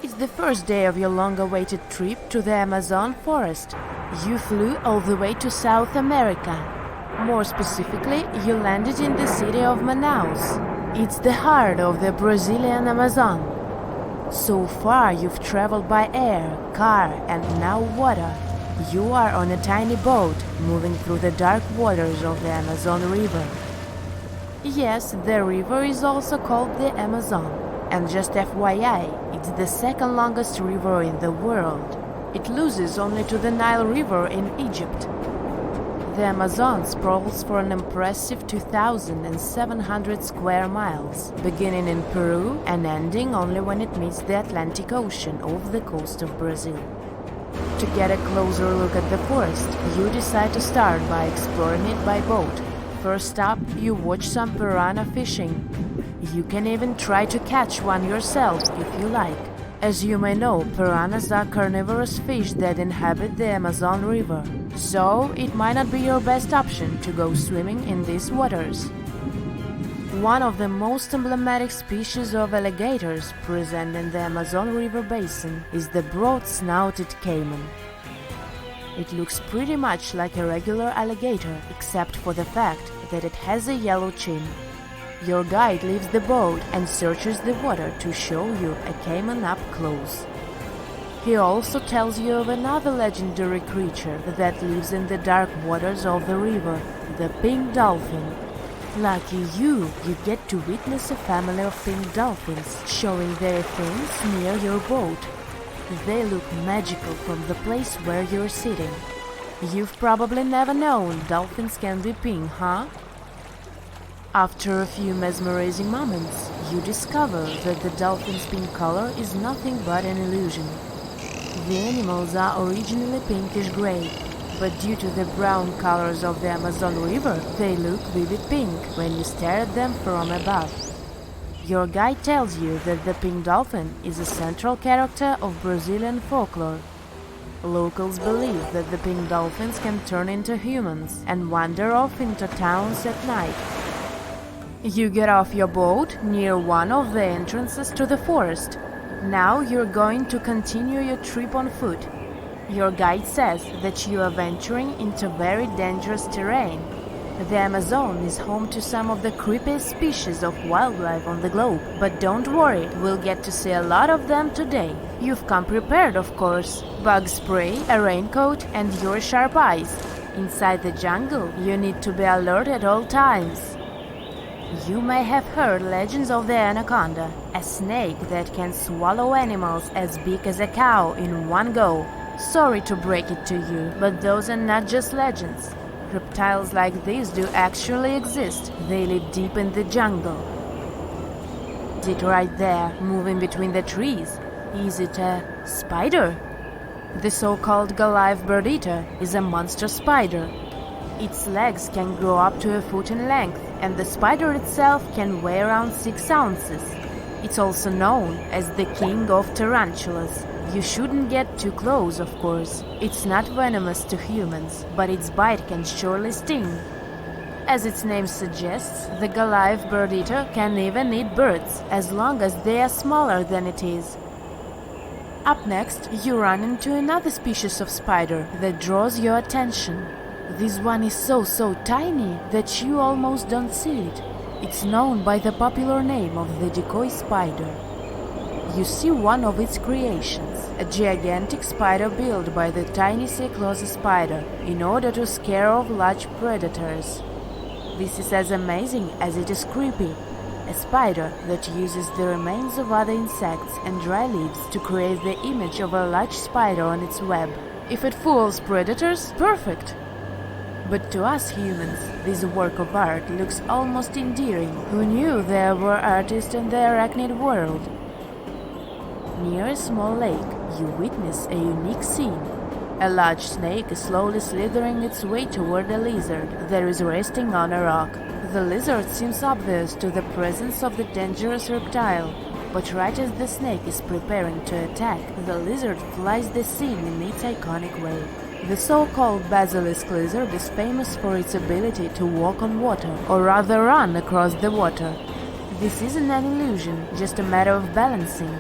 It's the first day of your long-awaited trip to the Amazon forest. You flew all the way to South America. More specifically, you landed in the city of Manaus. It's the heart of the Brazilian Amazon. So far, you've traveled by air, car, and now water. You are on a tiny boat, moving through the dark waters of the Amazon River. Yes, the river is also called the Amazon. And just FYI, it's the second longest river in the world. It loses only to the Nile River in Egypt. The Amazon sprawls for an impressive 2,700 square miles, beginning in Peru and ending only when it meets the Atlantic Ocean off the coast of Brazil. To get a closer look at the forest, you decide to start by exploring it by boat. First up, you watch some piranha fishing. You can even try to catch one yourself if you like. As you may know, piranhas are carnivorous fish that inhabit the Amazon River, so it might not be your best option to go swimming in these waters. One of the most emblematic species of alligators present in the Amazon River basin is the broad-snouted caiman. It looks pretty much like a regular alligator, except for the fact that it has a yellow chin. Your guide leaves the boat and searches the water to show you a caiman up close. He also tells you of another legendary creature that lives in the dark waters of the river, the pink dolphin. Lucky you get to witness a family of pink dolphins showing their fins near your boat. They look magical from the place where you're sitting. You've probably never known dolphins can be pink, huh? After a few mesmerizing moments, you discover that the dolphin's pink color is nothing but an illusion. The animals are originally pinkish-gray, but due to the brown colors of the Amazon River, they look vivid pink when you stare at them from above. Your guide tells you that the pink dolphin is a central character of Brazilian folklore. Locals believe that the pink dolphins can turn into humans and wander off into towns at night. You get off your boat near one of the entrances to the forest. Now you're going to continue your trip on foot. Your guide says that you are venturing into very dangerous terrain. The Amazon is home to some of the creepiest species of wildlife on the globe, but don't worry, we'll get to see a lot of them today. You've come prepared, of course. Bug spray, a raincoat, and your sharp eyes. Inside the jungle, you need to be alert at all times. You may have heard legends of the anaconda, a snake that can swallow animals as big as a cow in one go. Sorry to break it to you, but those are not just legends. Reptiles like these do actually exist. They live deep in the jungle. Is it right there, moving between the trees? Is it a spider? The so-called Goliath bird-eater is a monster spider. Its legs can grow up to a foot in length, and the spider itself can weigh around 6 ounces. It's also known as the king of tarantulas. You shouldn't get too close, of course. It's not venomous to humans, but its bite can surely sting. As its name suggests, the Goliath bird-eater can even eat birds, as long as they are smaller than it is. Up next, you run into another species of spider that draws your attention. This one is so tiny that you almost don't see it. It's known by the popular name of the decoy spider. You see one of its creations, a gigantic spider built by the tiny Cyclosa spider in order to scare off large predators. This is as amazing as it is creepy. A spider that uses the remains of other insects and dry leaves to create the image of a large spider on its web. If it fools predators, perfect! But to us humans, this work of art looks almost endearing. Who knew there were artists in the arachnid world? Near a small lake, you witness a unique scene. A large snake is slowly slithering its way toward a lizard that is resting on a rock. The lizard seems obvious to the presence of the dangerous reptile, but right as the snake is preparing to attack, the lizard flies the scene in its iconic way. The so-called basilisk lizard is famous for its ability to walk on water, or rather run across the water. This isn't an illusion, just a matter of balancing.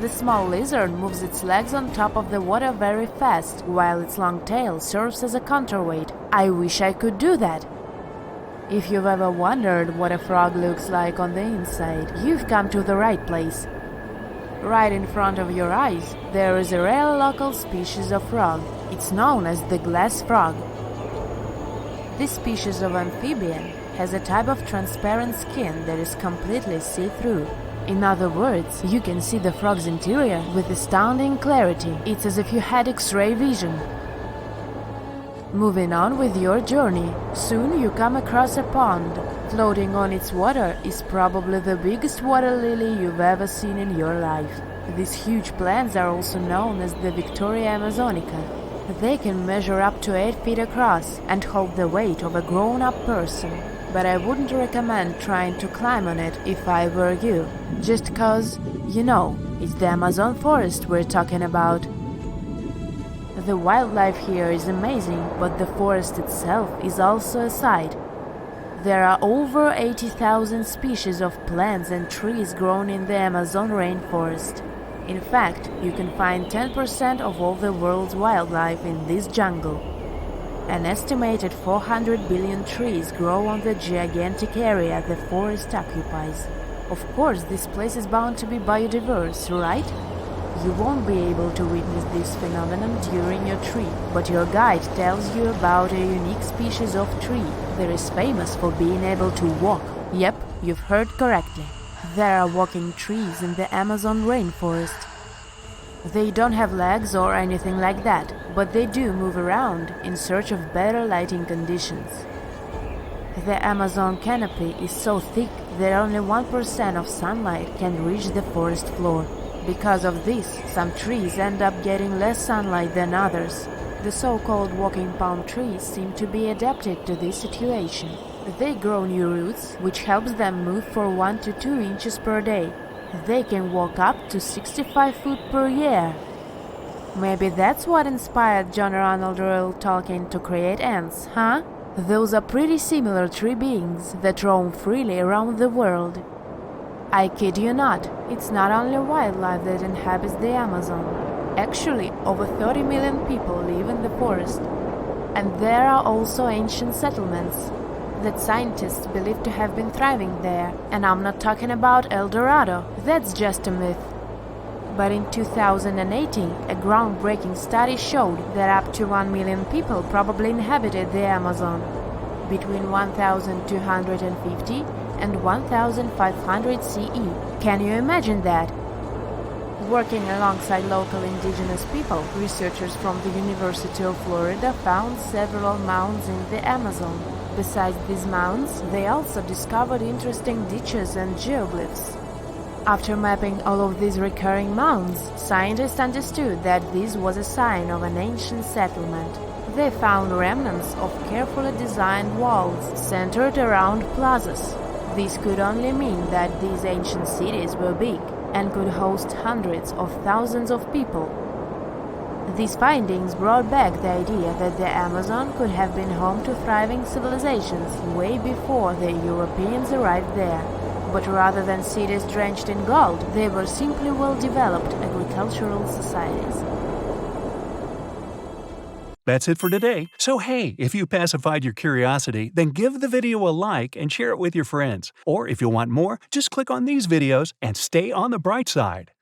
The small lizard moves its legs on top of the water very fast, while its long tail serves as a counterweight. I wish I could do that. If you've ever wondered what a frog looks like on the inside, you've come to the right place. Right in front of your eyes, there is a rare local species of frog. It's known as the glass frog. This species of amphibian has a type of transparent skin that is completely see-through. In other words, you can see the frog's interior with astounding clarity. It's as if you had X-ray vision. Moving on with your journey, soon you come across a pond. Floating on its water is probably the biggest water lily you've ever seen in your life. These huge plants are also known as the Victoria Amazonica. They can measure up to 8 feet across and hold the weight of a grown-up person. But I wouldn't recommend trying to climb on it if I were you. Just cause, you know, it's the Amazon forest we're talking about. The wildlife here is amazing, but the forest itself is also a sight. There are over 80,000 species of plants and trees grown in the Amazon rainforest. In fact, you can find 10% of all the world's wildlife in this jungle. An estimated 400 billion trees grow on the gigantic area the forest occupies. Of course, this place is bound to be biodiverse, right? You won't be able to witness this phenomenon during your trip, but your guide tells you about a unique species of tree that is famous for being able to walk. Yep, you've heard correctly. There are walking trees in the Amazon rainforest. They don't have legs or anything like that, but they do move around in search of better lighting conditions. The Amazon canopy is so thick that only 1% of sunlight can reach the forest floor. Because of this, some trees end up getting less sunlight than others. The so-called walking palm trees seem to be adapted to this situation. They grow new roots, which helps them move for 1 to 2 inches per day. They can walk up to 65 feet per year. Maybe that's what inspired John Ronald Reuel Tolkien to create ants, huh? Those are pretty similar tree beings that roam freely around the world. I kid you not, it's not only wildlife that inhabits the Amazon. Actually, over 30 million people live in the forest. And there are also ancient settlements that scientists believe to have been thriving there. And I'm not talking about El Dorado, that's just a myth. But in 2018, a groundbreaking study showed that up to 1 million people probably inhabited the Amazon, between 1250 and 1500 CE. Can you imagine that? Working alongside local indigenous people, researchers from the University of Florida found several mounds in the Amazon. Besides these mounds, they also discovered interesting ditches and geoglyphs. After mapping all of these recurring mounds, scientists understood that this was a sign of an ancient settlement. They found remnants of carefully designed walls centered around plazas. This could only mean that these ancient cities were big and could host hundreds of thousands of people. These findings brought back the idea that the Amazon could have been home to thriving civilizations way before the Europeans arrived there. But rather than cities drenched in gold, they were simply well-developed agricultural societies. That's it for today. So hey, if you pacified your curiosity, then give the video a like and share it with your friends. Or if you want more, just click on these videos and stay on the bright side.